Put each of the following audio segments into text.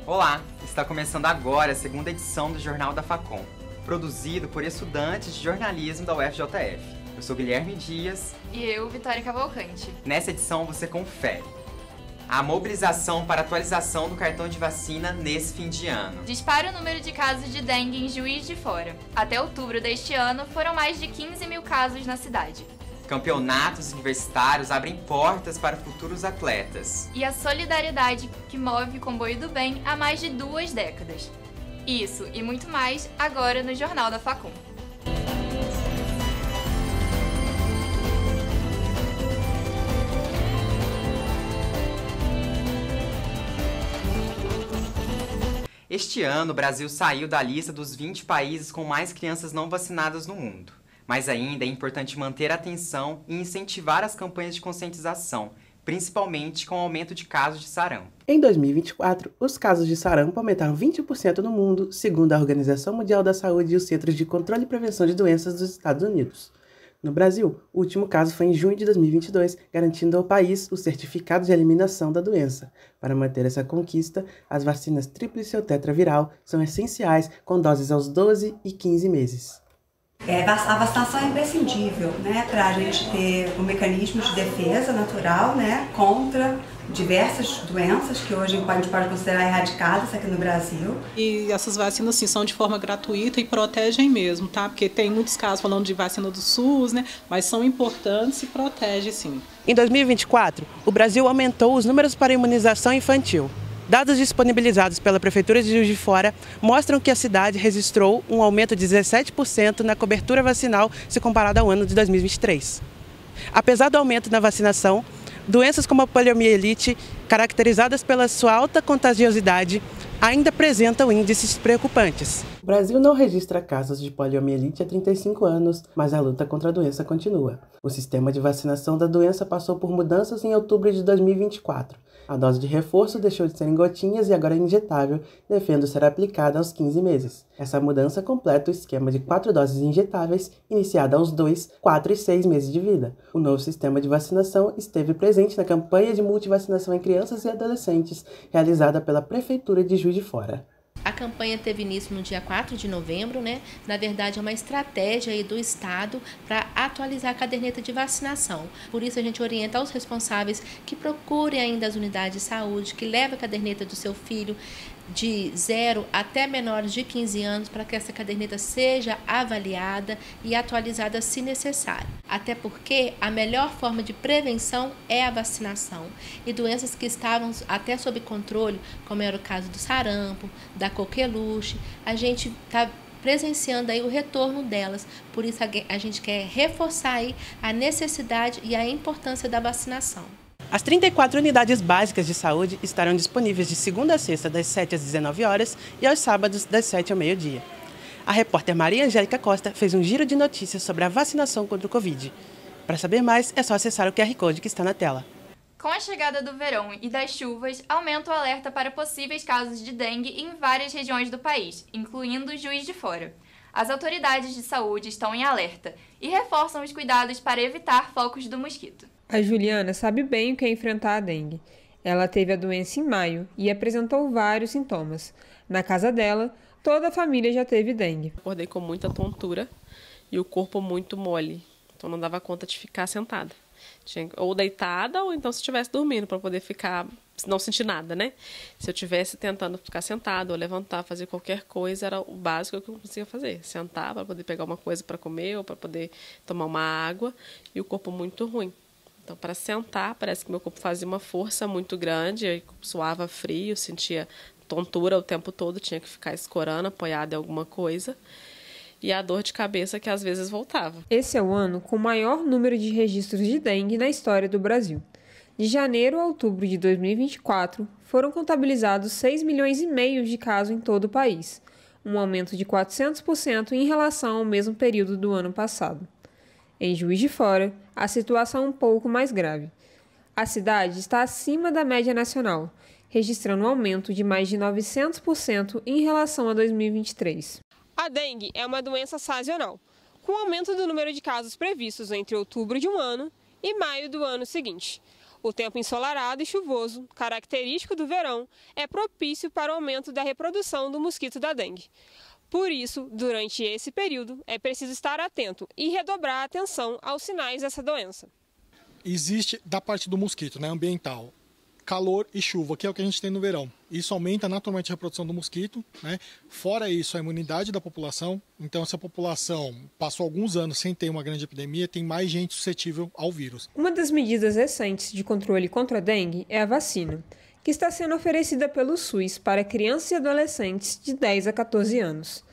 Olá, está começando agora a segunda edição do Jornal da Facom, produzido por estudantes de jornalismo da UFJF. Eu sou Guilherme Dias. E eu, Vitória Cavalcante. Nessa edição você confere a mobilização para atualização do cartão de vacina nesse fim de ano. Dispara o número de casos de dengue em Juiz de Fora. Até outubro deste ano, foram mais de 15 mil casos na cidade. Campeonatos universitários abrem portas para futuros atletas. E a solidariedade que move o Comboio do Bem há mais de 2 décadas. Isso e muito mais agora no Jornal da Facom. Este ano, o Brasil saiu da lista dos 20 países com mais crianças não vacinadas no mundo. Mas ainda é importante manter a atenção e incentivar as campanhas de conscientização, principalmente com o aumento de casos de sarampo. Em 2024, os casos de sarampo aumentaram 20% no mundo, segundo a Organização Mundial da Saúde e os Centros de Controle e Prevenção de Doenças dos Estados Unidos. No Brasil, o último caso foi em junho de 2022, garantindo ao país o certificado de eliminação da doença. Para manter essa conquista, as vacinas tríplice ou tetraviral são essenciais, com doses aos 12 e 15 meses. A vacinação é imprescindível, né, para a gente ter um mecanismo de defesa natural, né, contra diversas doenças que hoje a gente pode considerar erradicadas aqui no Brasil. E essas vacinas, sim, são de forma gratuita e protegem mesmo, tá? Porque tem muitos casos falando de vacina do SUS, né, mas são importantes e protegem, sim. Em 2024, o Brasil aumentou os números para a imunização infantil. Dados disponibilizados pela Prefeitura de Juiz de Fora mostram que a cidade registrou um aumento de 17% na cobertura vacinal se comparado ao ano de 2023. Apesar do aumento na vacinação, doenças como a poliomielite, caracterizadas pela sua alta contagiosidade, ainda apresentam índices preocupantes. O Brasil não registra casos de poliomielite há 35 anos, mas a luta contra a doença continua. O sistema de vacinação da doença passou por mudanças em outubro de 2024. A dose de reforço deixou de ser em gotinhas e agora é injetável, devendo ser aplicada aos 15 meses. Essa mudança completa o esquema de 4 doses injetáveis, iniciada aos 2, 4 e 6 meses de vida. O novo sistema de vacinação esteve presente na campanha de multivacinação em crianças e adolescentes, realizada pela Prefeitura de Juiz de Fora. A campanha teve início no dia 4 de novembro, né? Na verdade, é uma estratégia aí do Estado para atualizar a caderneta de vacinação. Por isso, a gente orienta aos responsáveis que procurem ainda as unidades de saúde, que levem a caderneta do seu filho de 0 até menores de 15 anos para que essa caderneta seja avaliada e atualizada se necessário. Até porque a melhor forma de prevenção é a vacinação. E doenças que estavam até sob controle, como era o caso do sarampo, da coqueluche, a gente está presenciando aí o retorno delas. Por isso a gente quer reforçar aí a necessidade e a importância da vacinação. As 34 unidades básicas de saúde estarão disponíveis de segunda a sexta, das 7 às 19 horas e aos sábados, das 7 ao meio-dia. A repórter Maria Angélica Costa fez um giro de notícias sobre a vacinação contra o Covid. Para saber mais, é só acessar o QR Code que está na tela. Com a chegada do verão e das chuvas, aumenta o alerta para possíveis casos de dengue em várias regiões do país, incluindo Juiz de Fora. As autoridades de saúde estão em alerta e reforçam os cuidados para evitar focos do mosquito. A Juliana sabe bem o que é enfrentar a dengue. Ela teve a doença em maio e apresentou vários sintomas. Na casa dela, toda a família já teve dengue. Acordei com muita tontura e o corpo muito mole, então não dava conta de ficar sentada. Tinha ou deitada ou então se estivesse dormindo para poder ficar, não sentir nada, né? Se eu estivesse tentando ficar sentada ou levantar, fazer qualquer coisa, era o básico que eu conseguia fazer. Sentar para poder pegar uma coisa para comer ou para poder tomar uma água e o corpo muito ruim. Então, para sentar, parece que meu corpo fazia uma força muito grande, eu suava frio, sentia tontura o tempo todo, tinha que ficar escorando, apoiada em alguma coisa. E a dor de cabeça que às vezes voltava. Esse é o ano com o maior número de registros de dengue na história do Brasil. De janeiro a outubro de 2024, foram contabilizados 6,5 milhões de casos em todo o país, um aumento de 400% em relação ao mesmo período do ano passado. Em Juiz de Fora, a situação é um pouco mais grave. A cidade está acima da média nacional, registrando um aumento de mais de 900% em relação a 2023. A dengue é uma doença sazonal, com o aumento do número de casos previstos entre outubro de um ano e maio do ano seguinte. O tempo ensolarado e chuvoso, característico do verão, é propício para o aumento da reprodução do mosquito da dengue. Por isso, durante esse período, é preciso estar atento e redobrar a atenção aos sinais dessa doença. Existe, da parte do mosquito, ambiental, calor e chuva, que é o que a gente tem no verão. Isso aumenta naturalmente a reprodução do mosquito, Fora isso, a imunidade da população. Então, se a população passou alguns anos sem ter uma grande epidemia, tem mais gente suscetível ao vírus. Uma das medidas recentes de controle contra a dengue é a vacina, que está sendo oferecida pelo SUS para crianças e adolescentes de 10 a 14 anos.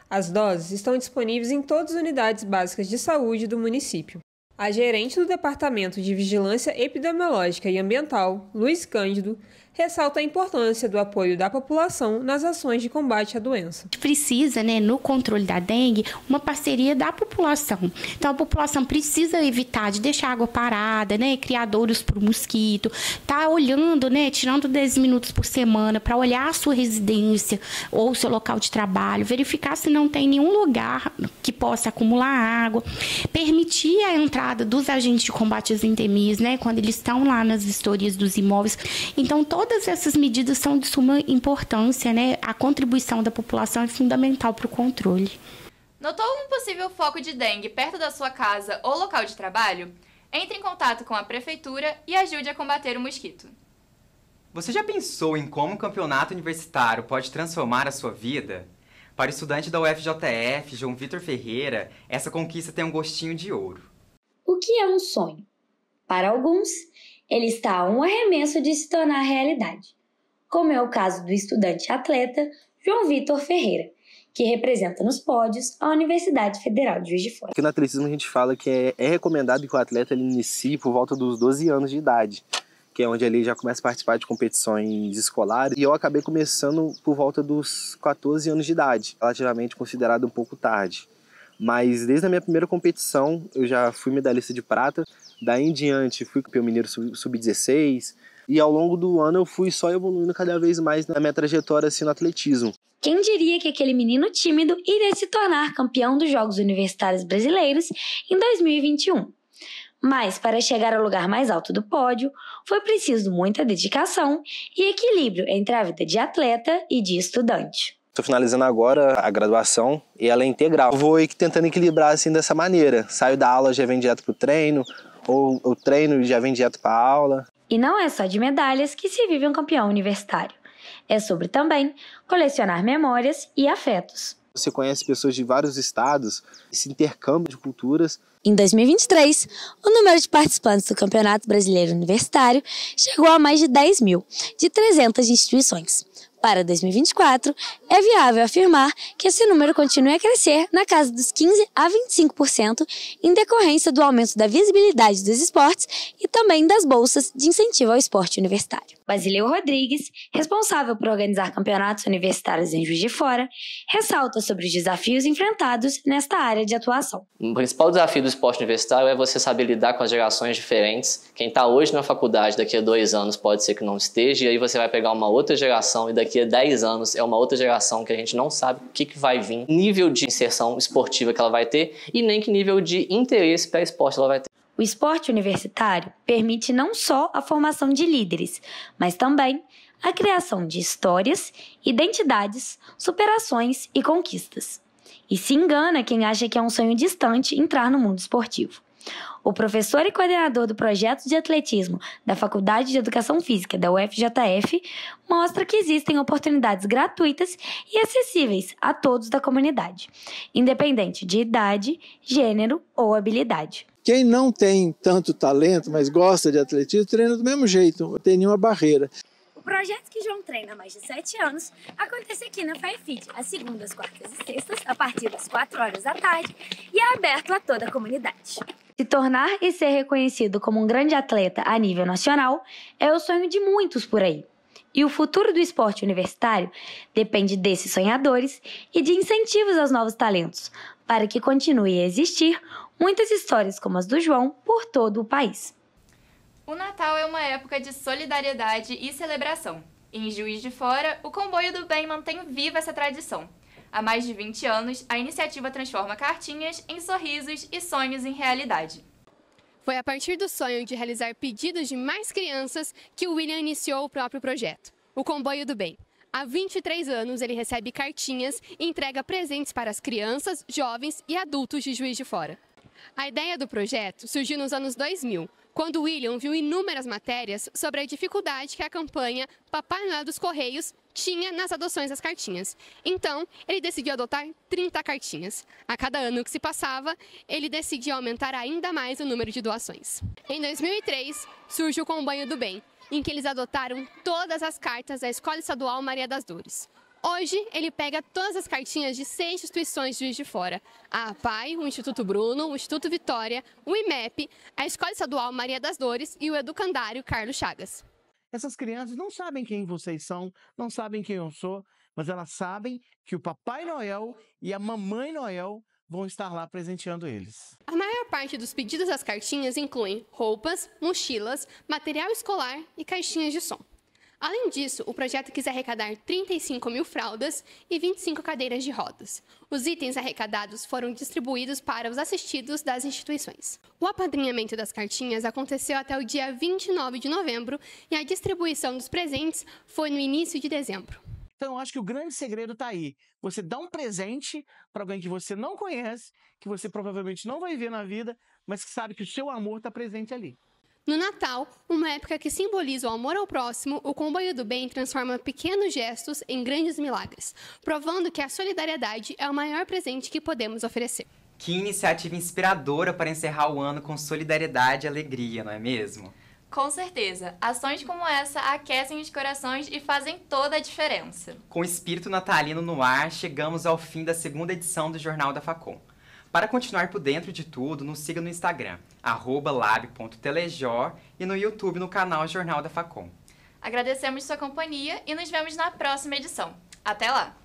As doses estão disponíveis em todas as unidades básicas de saúde do município. A gerente do Departamento de Vigilância Epidemiológica e Ambiental, Luiz Cândido, ressalta a importância do apoio da população nas ações de combate à doença. A gente precisa, no controle da dengue, uma parceria da população. Então, a população precisa evitar de deixar água parada, criadouros para o mosquito, tá olhando, tirando 10 minutos por semana para olhar a sua residência ou o seu local de trabalho, verificar se não tem nenhum lugar que possa acumular água, permitir a entrada dos agentes de combate às endemias, quando eles estão lá nas vistorias dos imóveis. Então, todas essas medidas são de suma importância, A contribuição da população é fundamental para o controle. Notou um possível foco de dengue perto da sua casa ou local de trabalho? Entre em contato com a prefeitura e ajude a combater o mosquito. Você já pensou em como um campeonato universitário pode transformar a sua vida? Para o estudante da UFJF, João Vitor Ferreira, essa conquista tem um gostinho de ouro. O que é um sonho? Para alguns, ele está a um arremesso de se tornar realidade, como é o caso do estudante atleta João Vitor Ferreira, que representa nos pódios a Universidade Federal de Juiz de Fora. Aqui no atletismo a gente fala que é recomendado que o atleta inicie por volta dos 12 anos de idade, que é onde ele já começa a participar de competições escolares, e eu acabei começando por volta dos 14 anos de idade, relativamente considerado um pouco tarde. Mas desde a minha primeira competição eu já fui medalhista de prata, daí em diante fui campeão mineiro sub-16 e ao longo do ano eu fui só evoluindo cada vez mais na minha trajetória no atletismo. Quem diria que aquele menino tímido iria se tornar campeão dos Jogos Universitários Brasileiros em 2021? Mas para chegar ao lugar mais alto do pódio, foi preciso muita dedicação e equilíbrio entre a vida de atleta e de estudante. Estou finalizando agora a graduação e ela é integral. Eu vou tentando equilibrar dessa maneira. Saio da aula, já venho direto para o treino, ou eu treino e já venho direto para a aula. E não é só de medalhas que se vive um campeão universitário. É sobre também colecionar memórias e afetos. Você conhece pessoas de vários estados, esse intercâmbio de culturas. Em 2023, o número de participantes do Campeonato Brasileiro Universitário chegou a mais de 10 mil, de 300 instituições. Para 2024, é viável afirmar que esse número continue a crescer na casa dos 15% a 25% em decorrência do aumento da visibilidade dos esportes e também das bolsas de incentivo ao esporte universitário. Basileu Rodrigues, responsável por organizar campeonatos universitários em Juiz de Fora, ressalta sobre os desafios enfrentados nesta área de atuação. O principal desafio do esporte universitário é você saber lidar com as gerações diferentes. Quem está hoje na faculdade, daqui a 2 anos pode ser que não esteja, e aí você vai pegar uma outra geração e daqui a 10 anos é uma outra geração que a gente não sabe o que vai vir, nível de inserção esportiva que ela vai ter e nem que nível de interesse para esporte ela vai ter. O esporte universitário permite não só a formação de líderes, mas também a criação de histórias, identidades, superações e conquistas. E se engana quem acha que é um sonho distante entrar no mundo esportivo. O professor e coordenador do projeto de atletismo da Faculdade de Educação Física da UFJF mostra que existem oportunidades gratuitas e acessíveis a todos da comunidade, independente de idade, gênero ou habilidade. Quem não tem tanto talento, mas gosta de atletismo, treina do mesmo jeito, não tem nenhuma barreira. O projeto que João treina há mais de 7 anos acontece aqui na FAEFIT, às segundas, quartas e sextas, a partir das 4 horas da tarde, e é aberto a toda a comunidade. Se tornar e ser reconhecido como um grande atleta a nível nacional é o sonho de muitos por aí. E o futuro do esporte universitário depende desses sonhadores e de incentivos aos novos talentos, para que continue a existir muitas histórias como as do João por todo o país. O Natal é uma época de solidariedade e celebração. Em Juiz de Fora, o Comboio do Bem mantém viva essa tradição. Há mais de 20 anos, a iniciativa transforma cartinhas em sorrisos e sonhos em realidade. Foi a partir do sonho de realizar pedidos de mais crianças que o William iniciou o próprio projeto, o Comboio do Bem. Há 23 anos, ele recebe cartinhas e entrega presentes para as crianças, jovens e adultos de Juiz de Fora. A ideia do projeto surgiu nos anos 2000, quando William viu inúmeras matérias sobre a dificuldade que a campanha Papai Noel dos Correios tinha nas adoções das cartinhas. Então, ele decidiu adotar 30 cartinhas. A cada ano que se passava, ele decidiu aumentar ainda mais o número de doações. Em 2003, surge o Comboio do Bem, em que eles adotaram todas as cartas da Escola Estadual Maria das Dores. Hoje, ele pega todas as cartinhas de 6 instituições de Juiz de Fora: a APAI, o Instituto Bruno, o Instituto Vitória, o IMEP, a Escola Estadual Maria das Dores e o Educandário Carlos Chagas. Essas crianças não sabem quem vocês são, não sabem quem eu sou, mas elas sabem que o Papai Noel e a Mamãe Noel vão estar lá presenteando eles. A maior parte dos pedidos das cartinhas incluem roupas, mochilas, material escolar e caixinhas de som. Além disso, o projeto quis arrecadar 35 mil fraldas e 25 cadeiras de rodas. Os itens arrecadados foram distribuídos para os assistidos das instituições. O apadrinhamento das cartinhas aconteceu até o dia 29 de novembro e a distribuição dos presentes foi no início de dezembro. Então, eu acho que o grande segredo está aí. Você dá um presente para alguém que você não conhece, que você provavelmente não vai ver na vida, mas que sabe que o seu amor está presente ali. No Natal, uma época que simboliza o amor ao próximo, o Comboio do Bem transforma pequenos gestos em grandes milagres, provando que a solidariedade é o maior presente que podemos oferecer. Que iniciativa inspiradora para encerrar o ano com solidariedade e alegria, não é mesmo? Com certeza, ações como essa aquecem os corações e fazem toda a diferença. Com o espírito natalino no ar, chegamos ao fim da segunda edição do Jornal da Facom. Para continuar por dentro de tudo, nos siga no Instagram, @lab.telejor e no YouTube no canal Jornal da Facom. Agradecemos sua companhia e nos vemos na próxima edição. Até lá!